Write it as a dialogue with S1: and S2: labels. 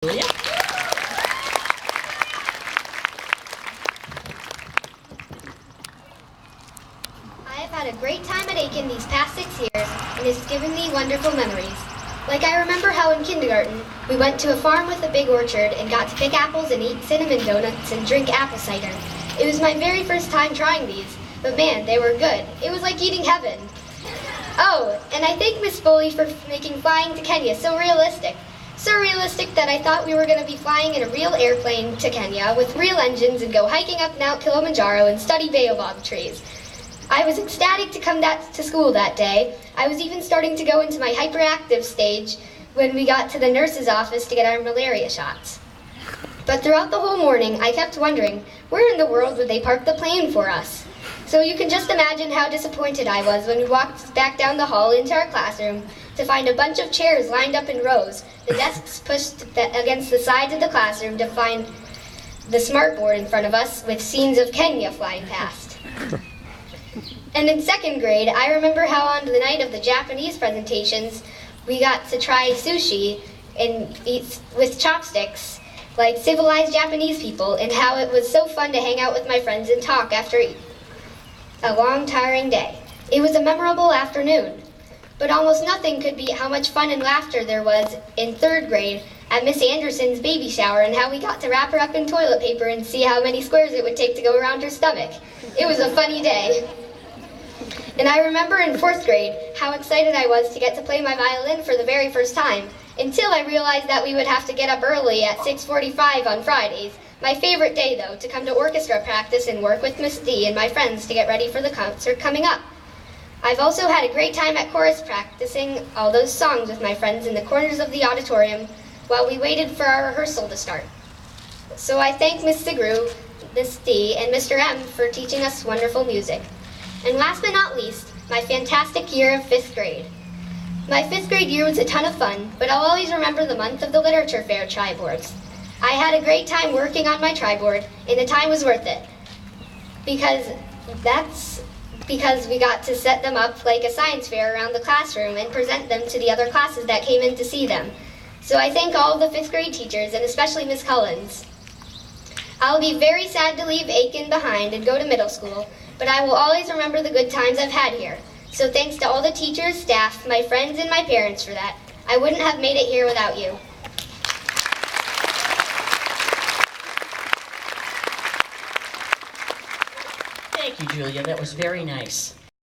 S1: Julia?
S2: I have had a great time at Aiken these past 6 years, and it's given me wonderful memories. Like I remember how in kindergarten, we went to a farm with a big orchard and got to pick apples and eat cinnamon donuts and drink apple cider. It was my very first time trying these, but man, they were good. It was like eating heaven. Oh, and I thank Miss Foley for making flying to Kenya so realistic. So realistic that I thought we were going to be flying in a real airplane to Kenya with real engines and go hiking up Mount Kilimanjaro and study baobab trees. I was ecstatic to come to school that day. I was even starting to go into my hyperactive stage when we got to the nurse's office to get our malaria shots. But throughout the whole morning, I kept wondering, where in the world would they park the plane for us? So you can just imagine how disappointed I was when we walked back down the hall into our classroom to find a bunch of chairs lined up in rows, the desks pushed against the sides of the classroom to find the smartboard in front of us with scenes of Kenya flying past. And in 2nd grade, I remember how on the night of the Japanese presentations, we got to try sushi and eat with chopsticks like civilized Japanese people, and how it was so fun to hang out with my friends and talk after a long, tiring day. It was a memorable afternoon, but almost nothing could beat how much fun and laughter there was in 3rd grade at Miss Anderson's baby shower, and how we got to wrap her up in toilet paper and see how many squares it would take to go around her stomach. It was a funny day. And I remember in 4th grade how excited I was to get to play my violin for the very first time, until I realized that we would have to get up early at 6:45 on Fridays. My favorite day, though, to come to orchestra practice and work with Miss D and my friends to get ready for the concert coming up. I've also had a great time at chorus practicing all those songs with my friends in the corners of the auditorium while we waited for our rehearsal to start. So I thank Miss Sigru, Miss D, and Mr. M for teaching us wonderful music. And last but not least, my fantastic year of 5th grade. My 5th grade year was a ton of fun, but I'll always remember the month of the Literature Fair tri-boards. I had a great time working on my tri-board, and the time was worth it. Because we got to set them up like a science fair around the classroom and present them to the other classes that came in to see them. So I thank all of the 5th grade teachers, and especially Miss Collins. I'll be very sad to leave Aiken behind and go to middle school, but I will always remember the good times I've had here. So thanks to all the teachers, staff, my friends, and my parents for that. I wouldn't have made it here without you.
S1: Thank you, Julia. That was very nice.